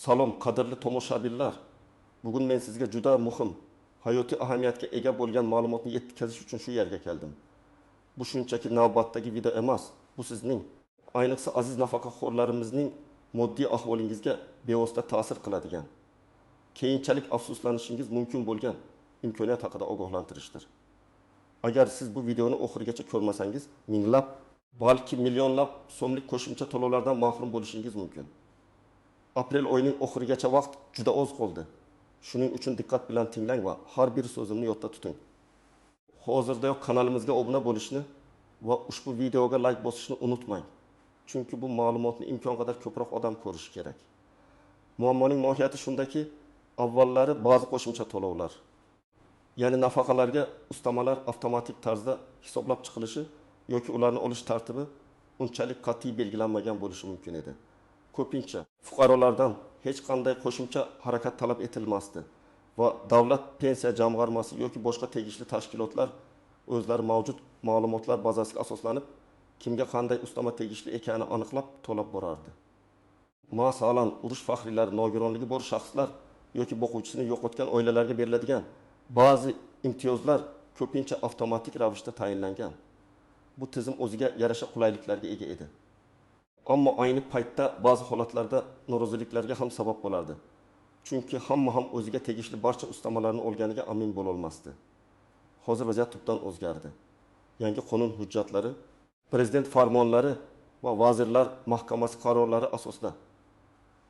Salom, qadrli tomoshabinlar. Bugun men sizga juda muhim, hayotiy ahamiyatga ega bo'lgan ma'lumotni yetkazish uchun shu yerga keldim. Bu shunchaki navbatdagi video emas, bu sizning, ayniqsa aziz nafaqaxo'rlarimizning moddiy ahvolingizga bevosita ta'sir qiladigan, keyinchalik afsuslanishingiz mumkin bo'lgan imkoniyat haqida ogohlantirishdir. Agar siz bu videoni oxirigacha ko'rmasangiz, minglab, balki millionlab so'mlik qo'shimcha to'lovlardan mahrum bo'lishingiz mumkin. Aprel oyining oxirigacha vaqt juda oz qoldi. Shuning uchun diqqat bilan tinglang va har bir so'zimni yodda tuting. Hozirdayoq kanalimizga obuna bo'lishni va ushbu videoga like bosishni unutmang. Chunki bu ma'lumotni imkon qadar ko'proq odam ko'rishi kerak. Muammoning mohiyati shundaki, avvallari ba'zi qo'shimcha to'lovlar, ya'ni nafaqalarga ustamalar avtomatik tarzda hisoblab chiqilishi yoki ularni olish tartibi unchalik qat'iy belgilanmagan bo'lishi mumkin edi. Ko'pincha fuqarolardan hech qanday qo'shimcha harakat talab etilmasdi va davlat pensiya jamg'armasi yoki boshqa tegishli tashkilotlar o'zlari mavjud ma'lumotlar bazasiga asoslanib, kimga qanday ustama tegishli ekanini aniqlab to'lab borardi. Masalan, urush faxriylari, nogironligi bor shaxslar yoki boquvchisini yo'qotgan oilalarga beriladigan ba'zi imtiyozlar ko'pincha avtomatik ravishda tayinlangan. Bu tizim o'ziga yarasha qulayliklarga ega edi. Ammo ayni paytda ba'zi holatlarda noroziliklarga ham sabab bo'lardi. Chunki hamma ham o'ziga tegishli barcha ustamalarni olganiga amin bo'la olmasdi. Hozir vaziyat tubdan o'zgardi. Yangi qonun hujjatlari, prezident farmonlari va vazirlar mahkamasi qarorlari asosida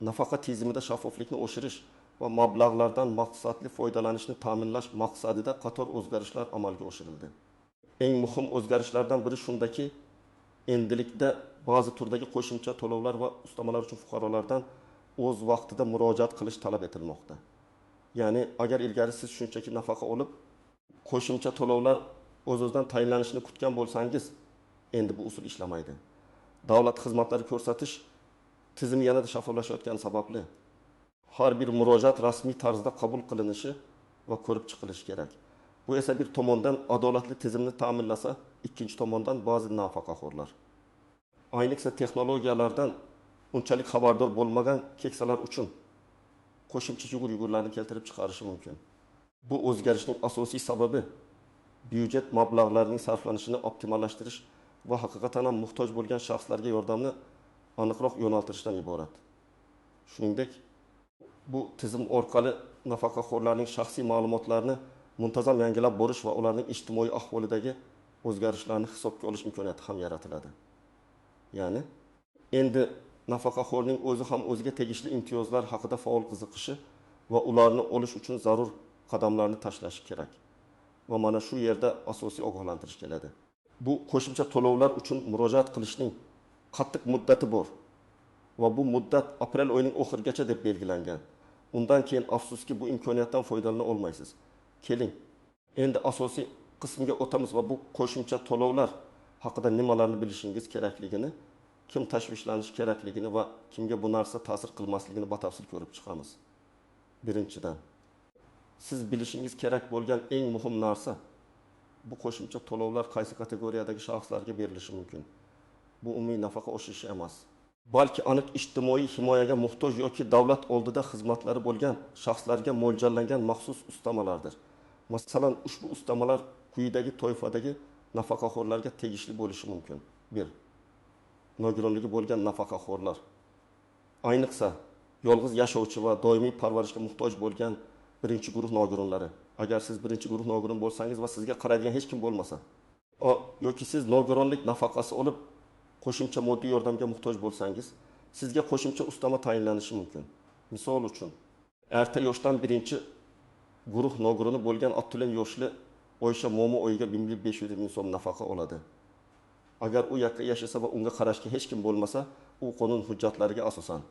nafaqa tizimida shaffoflikni oshirish va mablag'lardan maqsadli foydalanishni ta'minlash maqsadida qator o'zgarishlar amalga oshirildi. Eng muhim o'zgarishlardan biri shundaki, endilikda ba'zi turdagi qo'shimcha to'lovlar va ustamalar uchun fuqarolardan o'z vaqtida murojaat qilish talab etilmoqda. Ya'ni agar ilgari siz shunchaki nafaqa olib, qo'shimcha to'lovlar o'z-o'zidan tayinlanishini kutgan bo'lsangiz, endi bu usul ishlamaydi. Davlat xizmatlari ko'rsatish tizimi yanada shaffoflashayotgani sababli har bir murojaat rasmiy tarzda qabul qilinishi va ko'rib chiqilishi kerak. Bu esa bir tomondan adolatli tizimni ta'minlasa, ikkinchi tomondan ba'zi nafaqaxo'rlar, ayniqsa texnologiyalardan unchalik xabardor bo'lmagan keksalar uchun qo'shimcha yugur-yugurlarni keltirib chiqarishi mumkin. Bu o'zgarishning asosiy sababi byudjet mablag'larining sarflanishini optimallashtirish va haqiqatan ham muhtoj bo'lgan shaxslarga yordamni aniqroq yo'naltirishdan iborat. Shuningdek, bu tizim orqali nafaqaxo'rlarning shaxsiy ma'lumotlarini muntazam yangilab borish va ularning ijtimoiy ahvolidagi o'zgarishlarni hisobga olish imkoniyati ham yaratiladi. Ya'ni, endi nafaqaxo'rning o'zi ham o'ziga tegishli imtiyozlar haqida faol qiziqishi va ularni olish uchun zarur qadamlarni tashlashi kerak. Va mana shu yerda asosiy ogohlantirish keladi. Bu qo'shimcha to'lovlar uchun murojaat qilishning qattiq muddati bor va bu muddat aprel oyining oxirigacha deb belgilangan. Undan keyin afsuski bu imkoniyatdan foydalana olmaysiz. Keling, endi asosiy qismga o'tamiz va bu qo'shimcha to'lovlar haqida nimalarni bilishingiz kerakligini, kim tashvishlanishi kerakligini va kimga bu narsa ta'sir qilmasligini batafsil ko'rib chiqamiz. Birinchidan, siz bilishingiz kerak bo'lgan eng muhim narsa, bu qo'shimcha to'lovlar qaysi kategoriyadagi shaxslarga berilishi mumkin. Bu umumiy nafaqa oshishi emas, balki aniq ijtimoiy himoyaga muhtoj yoki davlat oldida xizmatlari bo'lgan shaxslarga mo'ljallangan maxsus ustamalardir. Masalan, ushbu ustamalar quyidagi toifadagi nafaqaxo'rlarga tegishli bo'lishi mumkin. 1. Nogironligi bo'lgan nafaqaxo'rlar. Ayniqsa, yolg'iz yashovchi va doimiy parvarishga muhtoj bo'lgan birinchi guruh nogironlari. Agar siz birinchi guruh nogiron bo'lsangiz va sizga qaraydigan hech kim bo'lmasa, yoki siz nogironlik nafaqasi olib qo'shimcha moddiy yordamga muhtoj bo'lsangiz, sizga qo'shimcha ustama tayinlanishi mumkin. Misol uchun, erta yoshdan birinchi guruh nogironi bo'lgan Abdulen yoshli Oysha Momo oyiga 1500 ming so'm nafaqa oladi. Agar u yakka yashasa va unga qarashga hech kim bo'lmasa, u qonun hujjatlariga asosan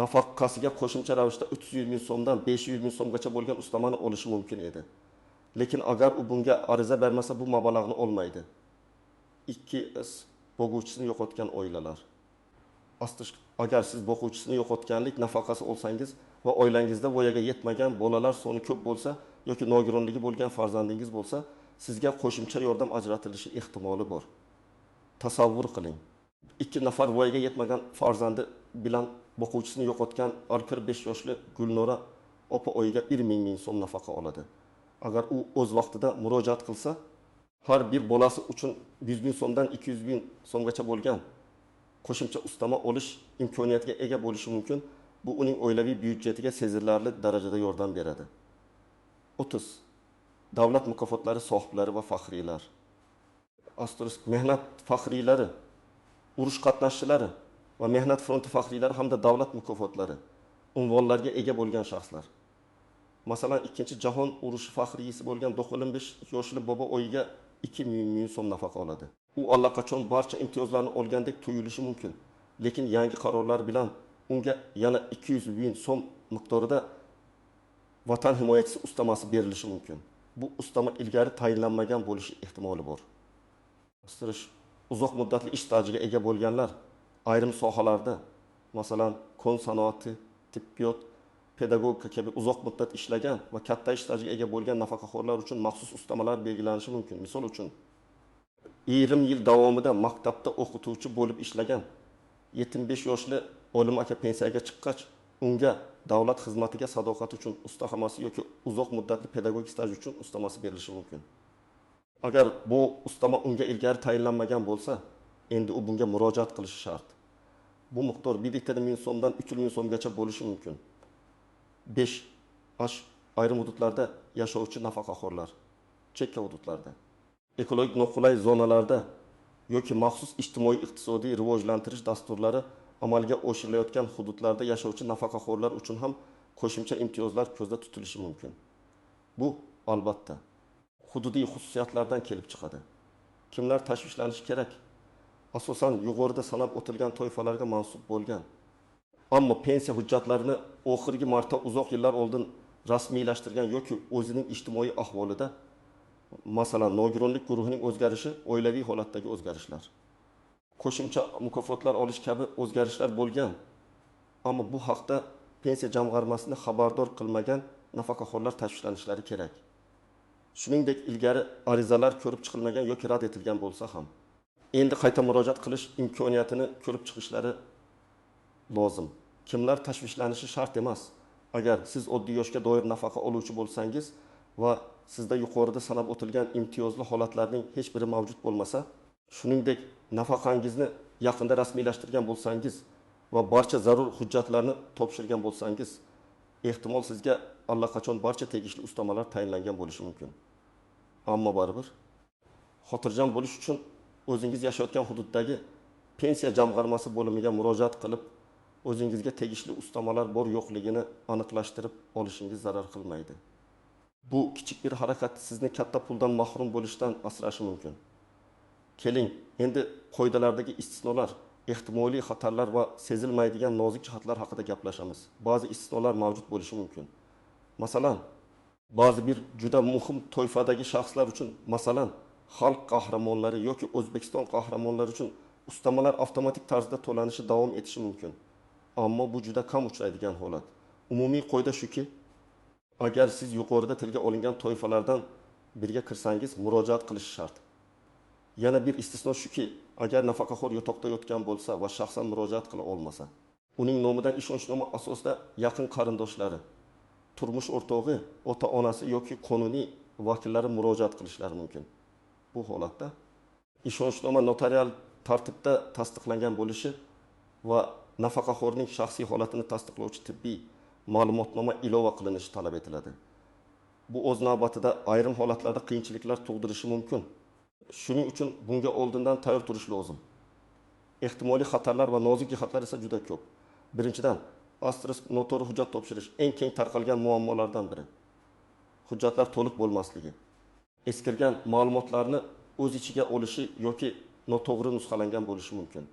nafaqasiga qo'shimcha ravishda 300 ming so'mdan 500 ming so'mgacha bo'lgan ustamani olishi mumkin edi. Lekin agar u bunga ariza bermasa, bu mablag'ni olmaydi. 2. Boquvchisini yo'qotgan oilalar. Agar siz boquvchisini yo'qotganlik nafaqasi olsangiz va oilangizda voyaga yetmagan bolalar soni ko'p bo'lsa yoki nogironligi bo'lgan farzandingiz bo'lsa, sizga qo'shimcha yordam ajratilishi ehtimoli bor. Tasavvur qiling. 2 nafar voyaga yetmagan farzandi bilan boquvchisini yo'qotgan Alkir 5 yoshli Gulnora opa oyiga 1 ming so'm nafaqa oladi. Agar u o'z vaqtida murojaat qilsa, har bir bolasi uchun 100 ming so'mdan 200 ming so'mgacha bo'lgan qo'shimcha ustama olish imkoniyatiga ega bo'lishi mumkin. Bu uning oilaviy byudjetiga sezilarli darajada yordam beradi. 30. Davlat mukofotlari sohiblari va faxriylar. Asterisk mehnat faxriylari, urush qatnashchilari va mehnat fronti faxriylari hamda davlat mukofotlari unvonlarga ega bo'lgan shaxslar. Masalan, 2-jahon urushi faxriysi bo'lgan 95 yoshli bobo oyiga 2 ming so'm nafaqa oladi. U allaqachon barcha imtiyozlarni olgandek tuyulishi mumkin, lekin yangi qarorlar bilan unga yana 200 ming so'm miqdorida vatan himoyachisi ustamasi berilishi mumkin. Bu ustama ilgari tayinlanmagan bo'lishi ehtimoli bor. Uzoq muddatli ish stajiga ega bo'lganlar ayrim sohalarda, masalan, kon sanoati, tibbiyot, pedagogika kabi uzoq muddat ishlagan va katta ish stajiga ega bo'lgan nafaqaxo'rlar uchun maxsus ustamalar belgilanishi mumkin. Misol uchun, 20 yil davomida maktabda o'qituvchi bo'lib ishlagan 75 yoshli olim aka pensiyaga chiqqach, unga davlat xizmatiga sadoqati uchun ustaxonasi yoki uzoq muddatli pedagogik staj uchun ustamasi berilishi mumkin. Agar bu ustama unga ilgari tayinlanmagan bo'lsa, endi u bunga murojaat qilishi shart. Bu miqdor 1 ming so'mdan 3 ming so'mgacha bo'lishi mumkin. 5. Ayrim hududlarda yashovchi nafaqaxo'rlar, chekka hududlarda, ekologik noqulay zonalarda yoki maxsus ijtimoiy-iqtisodiy rivojlantirish dasturlari amalga oshirilayotgan hududlarda yashovchi nafaqaxo'rlar uchun ham qo'shimcha imtiyozlar ko'zda tutilishi mumkin. Bu albatta hududiy xususiyatlardan kelib chiqadi. Kimlar tashvishlanishi kerak? Asosan yuqorida sanab o'tilgan toifalarga mansub bo'lgan, ammo pensiya hujjatlarini oxirgi marta uzoq yillar oldin rasmiylashtirgan yoki o'zining ijtimoiy ahvolida, masalan, nogironlik guruhining o'zgarishi, oilaviy holatdagi o'zgarishlar, qo'shimcha mukofotlar olish kabi o'zgarishlar bo'lgan, ammo bu haqda pensiya jamg'armasini xabardor qilmagan nafaqaxo'rlar tashvishlanishlari kerak. Shuningdek, ilgari arizalar ko'rib chiqilmagan yoki rad etilgan bo'lsa ham, endi qayta murojaat qilish imkoniyatini ko'rib chiqishlari lozim. Kimlar tashvishlanishi shart emas. Agar siz oddiy yoshga doir nafaqa oluvchi bo'lsangiz va sizda yuqorida sanab o'tilgan imtiyozli holatlarning hech biri mavjud bo'lmasa, shuningdek nafaqangizni yaqinda rasmiylashtirgan bo'lsangiz va barcha zarur hujjatlarni topshirgan bo'lsangiz, ehtimol sizga allaqachon barcha tegishli ustamalar tayinlangan bo'lishi mumkin. Ammo baribir xotirjam bo'lish uchun o'zingiz yashayotgan hududdagi pensiya jamg'armasi bo'limiga murojaat qilib, o'zingizga tegishli ustamalar bor yo'qligini aniqlashtirib olishingiz zarar qilmaydi. Bu kichik bir harakat sizni katta puldan mahrum bo'lishdan asrashi mumkin. Keling, endi qoidalardagi istisnolar, ehtimoliy xatarlar va sezilmaydigan nozik jihatlar haqida gaplashamiz. Ba'zi istisnolar mavjud bo'lishi mumkin. Masalan, ba'zi bir juda muhim toifadagi shaxslar uchun, masalan, xalq qahramonlari yoki O'zbekiston qahramonlari uchun ustamalar avtomatik tarzda to'lanishi davom etishi mumkin. Ammo bu juda kam uchraydigan holat. Umumiy qoida shuki, agar siz yuqorida tilga olingan toifalardan biriga kirsangiz, murojaat qilish shart. Yana bir istisno shuki, agar nafaqaxo'r yotoqda yotgan bo'lsa va shaxsan murojaat qila olmasa, uning nomidan ishonchnoma asosida yaqin qarindoshlari, turmush o'rtog'i, ota-onasi yoki qonuniy vakillari murojaat qilishlari mumkin. Bu holatda ishonchnoma notarial tartibda tasdiqlangan bo'lishi va nafaqaxo'rning shaxsiy holatini tasdiqlovchi tibbiy ma'lumotnoma ilova qilinishi talab etiladi. Bu o'z navbatida ayrim holatlarda qiyinchiliklar tug'dirishi mumkin. Shuning uchun bunga oldindan tayyor turish lozim. Ehtimoliy xatarlar va nozik jihatlar esa juda ko'p. Birinchidan, noto'g'ri hujjat topshirish eng keng tarqalgan muammolardan biri. Hujjatlar to'liq bo'lmasligi, eskirgan ma'lumotlarni o'z ichiga olishi yoki noto'g'ri nusxalangan bo'lishi mumkin.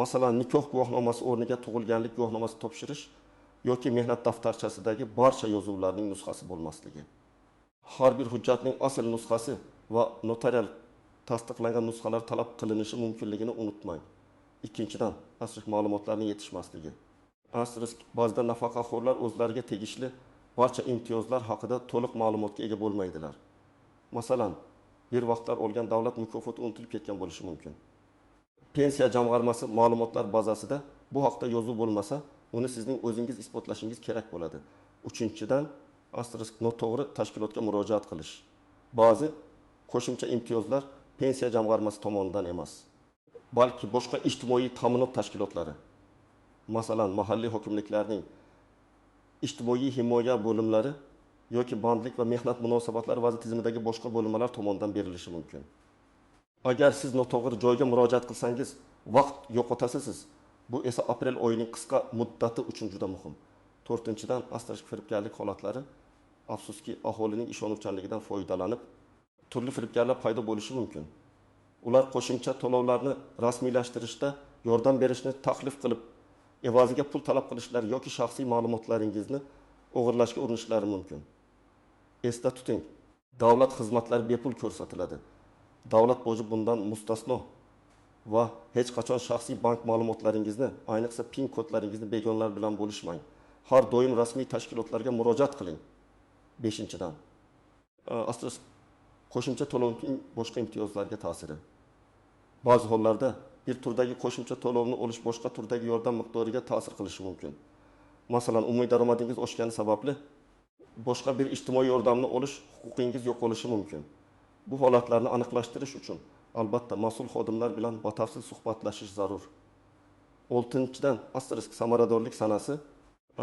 Masalan, nikoh guvohnomasi o'rniga tug'ilganlik guvohnomasi topshirish yoki mehnat daftarchasidagi barcha yozuvlarning nusxasi bo'lmasligi. Har bir hujjatning asl nusxasi va notarial tasdiqlangan nusxalar talab qilinishi mumkinligini unutmang. Ikkinchidan, asriy ma'lumotlarning yetishmasligi. Ba'zida nafaqaxo'rlar o'zlariga tegishli barcha imtiyozlar haqida to'liq ma'lumotga ega bo'lmaydilar. Masalan, bir vaqtlar olgan davlat mukofoti unutilib ketgan bo'lishi mumkin. Pensiya jamg'armasi ma'lumotlar bazasida Bu haqda yozuv bo'lmasa, uni sizning o'zingiz isbotlashingiz kerak bo'ladi. Uchinchidan, asterisk noto'g'ri tashkilotga murojaat qilish. Ba'zi qo'shimcha imtiyozlar pensiya jamg'armasi tomonidan emas, balki boshqa ijtimoiy ta'minot tashkilotlari, masalan, mahalliy hokimliklarning ijtimoiy himoya bo'limlari yoki bandlik va mehnat munosabatlari vazir tizimidagi boshqa bo'linmalar tomonidan berilishi mumkin. Agar siz noto'g'ri joyga murojaat qilsangiz, vaqt yo'qotasiz. Bu esa aprel oyining qisqa muddati uchun juda muhim. To'rtinchidan, asterisk firibgarlik holatlari, afsuski aholining ishonuvchanligidan foydalanib turli firibgarlar paydo bo'lishi mumkin. Ular qo'shimcha to'lovlarni rasmiylashtirishda yordam berishni taklif qilib, evaziga pul talab qilishlari yoki shaxsiy ma'lumotlaringizni o'g'irlashga urinishlari mumkin. Esda tuting, davlat xizmatlari bepul ko'rsatiladi. Davlat boji bundan mustasno va hech qachon shaxsiy bank ma'lumotlaringizni, ayniqsa PIN kodlaringizni begonalar bilan bo'lishmang. Har doim rasmiy tashkilotlarga murojaat qiling. 5-dan, asosiy qo'shimcha to'lovning boshqa imtiyozlarga ta'siri. Ba'zi hollarda bir turdagi qo'shimcha to'lovni olish boshqa turdagi yordam miqdoriga ta'sir qilishi mumkin. Masalan, umumiy daromadingiz oshgani sababli boshqa bir ijtimoiy yordamni olish huquqingiz yo'qolishi mumkin. Bu holatlarni aniqlashtirish uchun albatta mas'ul xodimlar bilan batafsil suhbatlashish zarur. 6-dan, asterisk samaradorlik sanasi.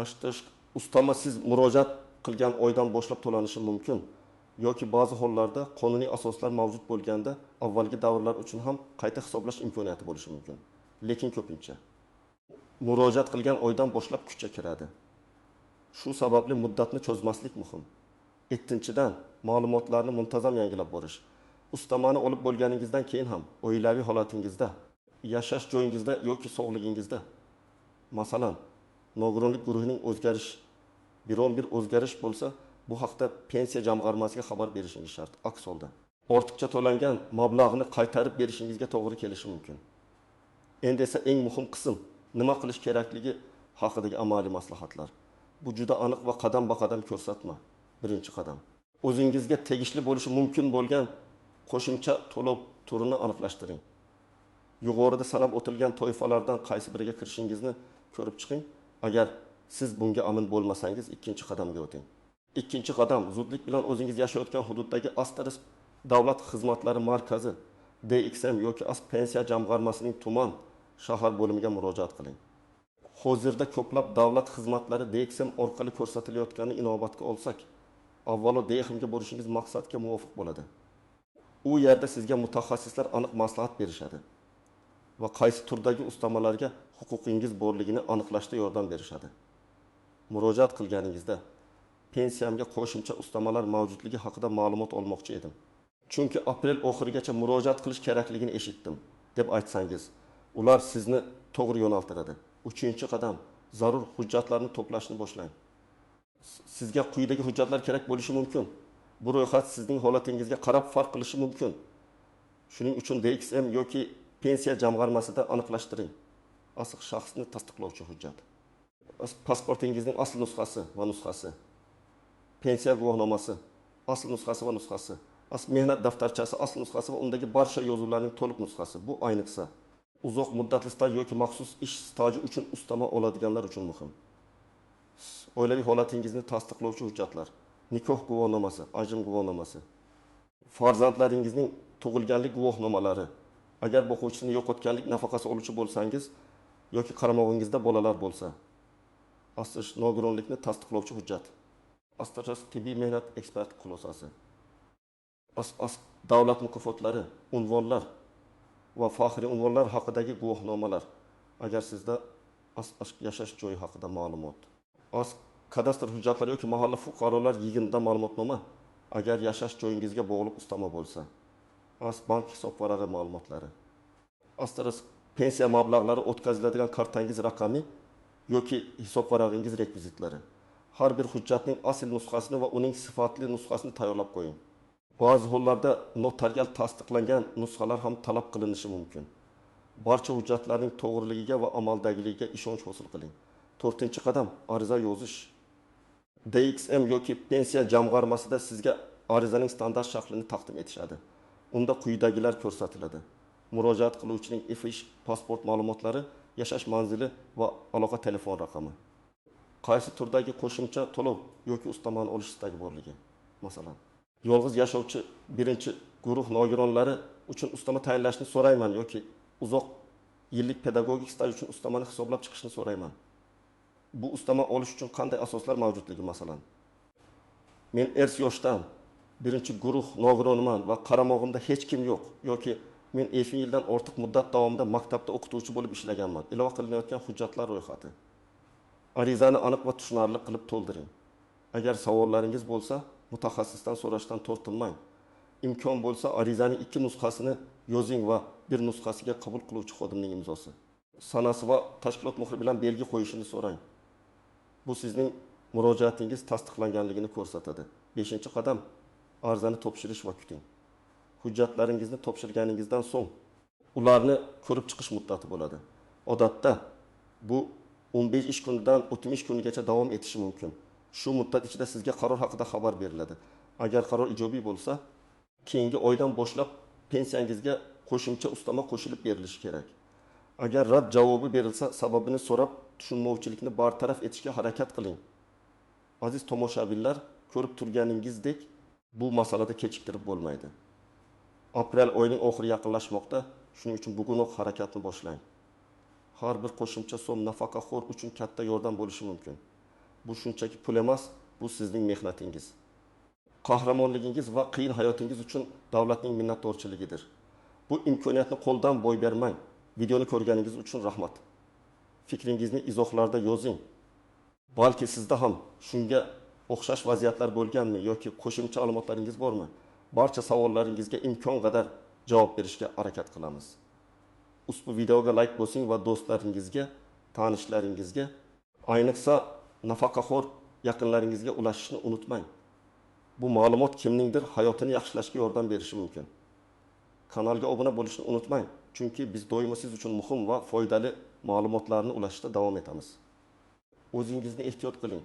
Asterisk ustama siz murojaat qilgan oydan boshlab to'lanishi mumkin yoki ba'zi hollarda qonuniy asoslar mavjud bo'lganda avvalgi davrlar uchun ham qayta hisoblash imkoniyati bo'lishi mumkin. Lekin ko'pincha murojaat qilgan oydan boshlab kuchga kiradi. Shu sababli muddatni cho'zmaslik muhim. 7-dan, ma'lumotlarni muntazam yangilab borish. Ustamani olib bo'lganingizdan keyin ham oilaviy holatingizda, yashash joyingizda yoki sog'lig'ingizda, masalan, nogironlik guruhining o'zgarish, biron bir o'zgarish bo'lsa, bu haqda pensiya jamg'armasiga xabar berishingiz shart. Aks holda ortiqcha to'langan mablag'ni qaytarib berishingizga to'g'ri kelishi mumkin. Endi esa eng muhim qism, nima qilish kerakligi haqidagi amaliy maslahatlar. Bu juda aniq va qadam-baqadam ko'rsatma. Birinchi qadam, o'zingizga tegishli bo'lishi mumkin bo'lgan qo'shimcha to'lov turini aniqlashtiring. Yuqorida sanab o'tilgan toifalardan qaysi biriga kirishingizni ko'rib chiqing. Agar siz bunga amin bo'lmasangiz, ikkinchi qadamga o'ting. Ikkinchi qadam, zudlik bilan o'zingiz yashayotgan hududdagi asterisk davlat xizmatlari markazi, DXM yoki pensiya jamg'armasining tuman shahar bo'limiga murojaat qiling. Hozirda ko'plab davlat xizmatlari DXM orqali ko'rsatilayotganini inobatga olsak, avvalo DXMga borishingiz maqsadga muvofiq bo'ladi. U yerda sizga mutaxassislar aniq maslahat berishadi va qaysi turdagi ustamalarga huquqingiz borligini aniqlashda yordam berishadi. Murojaat qilganingizda pensiyamga qo'shimcha ustamalar mavjudligi haqida ma'lumot olmoqchi edim. Chunki aprel oxirigacha murojaat qilish kerakligini eshitdim deb aytsangiz, ular sizni to'g'ri yo'naltiradi. 3-qadam, zarur hujjatlarni to'plashni boshlang. Sizga quyidagi hujjatlar kerak bo'lishi mumkin. Bu ro'yxat sizning holatingizga qarab farq qilishi mumkin. Shuning uchun DXM yoki pensiya jamg'armasida aniqlashtiring. Asl shaxsni tasdiqlovchi hujjat. Pasportingizning asl nusxasi va nusxasi. Pensiya guvohnomasi, asl nusxasi va nusxasi. Mehnat daftarchasi, asl nusxasi va undagi barcha yozuvlarning to'liq nusxasi. Bu ayniqsa uzoq muddatli staj yoki maxsus ish staji uchun ustama oladiganlar uchun muhim. Oilaviy holatingizni tasdiqlovchi hujjatlar, nikoh guvohnomasi, ajrim guvohnomasi, farzandlaringizning tug'ilganlik guvohnomalari, agar boquvchisini yo'qotganlik nafaqasi oluvchi bo'lsangiz yoki qaramog'ingizda bolalar bo'lsa, asosiy nogironlikni tasdiqlovchi hujjat, asosiy tibbiy mehnat ekspert xulosasi, davlat mukofotlari, unvonlar va faxriy unvonlar haqidagi guvohnomalar, agar sizda yashash joyi haqida ma'lumot, kadastr hujjatlari yoki mahalla fuqarolar yig'inida ma'lumotnoma, agar yashash joyingizga bog'liq ustama bo'lsa, bank hisob varag'i ma'lumotlari, pensiya mablag'lari o'tkaziladigan kartangiz raqami yoki hisob varag'ingiz rekvizitlari. Har bir hujjatning asl nusxasini va uning sifatli nusxasini tayyorlab qo'ying. Ba'zi hollarda notarial tasdiqlangan nusxalar ham talab qilinishi mumkin. Barcha hujjatlarning to'g'riligiga va amaldagiligiga ishonch hosil qiling. 4-qadam, ariza yozish. DXM yoki pensiya jamg'armasida sizga arizaning standart shaklini taqdim etishadi. Unda quyidagilar ko'rsatiladi. Murojaat qiluvchining ish pasport ma'lumotlari yashash manzili va aloqa telefon raqami. Qaysi turdagi qo'shimcha to'lov yoki ustamani olish istagi borligi. Masalan, yolg'iz yashovchi birinchi guruh nogironlari uchun ustama tayinlashni so'rayman yoki uzoq yillik pedagogik staj uchun ustamani hisoblab chiqishni so'rayman. Bu ustama olish uchun qanday asoslar mavjudligi masalan. Men ers yoshdan birinchi guruh nogironiman va qaramog'imda hech kim yo'q yoki men 50 yildan ortiq muddat davomida maktabda o'qituvchi bo'lib ishlaganman. Ilova qilinayotgan hujjatlar ro'yxati. Arizani aniq va tushunarli qilib to'ldiring. Agar savollaringiz bo'lsa, mutaxassisdan so'rashdan tortinmang. Imkon bo'lsa, arizaning 2 nusxasini yozing va bir nusxasiga qabul qiluvchi xodimning imzosi. Sanasi va tashkilot muhri bilan belgi qo'yishini so'rang. Bu sizning murojaatingiz tasdiqlanganligini ko'rsatadi. 5-qadam arizani topshirish va kuting. Hujjatlaringizni topshirganingizdan so'ng ularni ko'rib chiqish muddati bo'ladi. Odatda bu 15 ish kunidan 30 kungacha davom etishi mumkin. Shu muddat ichida sizga qaror haqida xabar beriladi. Agar qaror ijobiy bo'lsa, keyingi oydan boshlab pensiyangizga qo'shimcha ustama qo'shilib berilishi kerak. Agar rad javobi berilsa, sababini so'rab, tushunmovchilikni bartaraf etishga harakat qiling. Aziz tomoshabinlar, ko'rib turganingizdek, bu masalada kechiktirib bo'lmaydi. Aprel oyining oxiri yaqinlashmoqda, shuning uchun bugunoq harakatni boshlang. Har bir qo'shimcha so'm nafaqaxo'r uchun katta yordam bo'lishi mumkin. Bu shunchaki pul emas, bu sizning mehnatingiz. Qahramonligingiz va qiyin hayotingiz uchun davlatning minnatdorchiligidir. Bu imkoniyatni qo'ldan boy bermang. Videoni ko'rganingiz uchun rahmat. Fikringizni izohlarda yozing. Balki sizda ham shunga o'xshash vaziyatlar bo'lganmi yoki qo'shimcha ma'lumotlaringiz bormi? Barcha savollaringizga imkon qadar javob berishga harakat qilamiz. Ushbu videoga like bosing va do'stlaringizga, tanishlaringizga, ayniqsa nafaqaxo'r yaqinlaringizga ulashishni unutmang. Bu ma'lumot kimningdir hayotini yaxshilashga yordam berishi mumkin. Kanalga obuna bo'lishni unutmang, chunki biz doimo siz uchun muhim va foydali ma'lumotlarni ulashishda davom etamiz. O'zingizni ehtiyot qiling.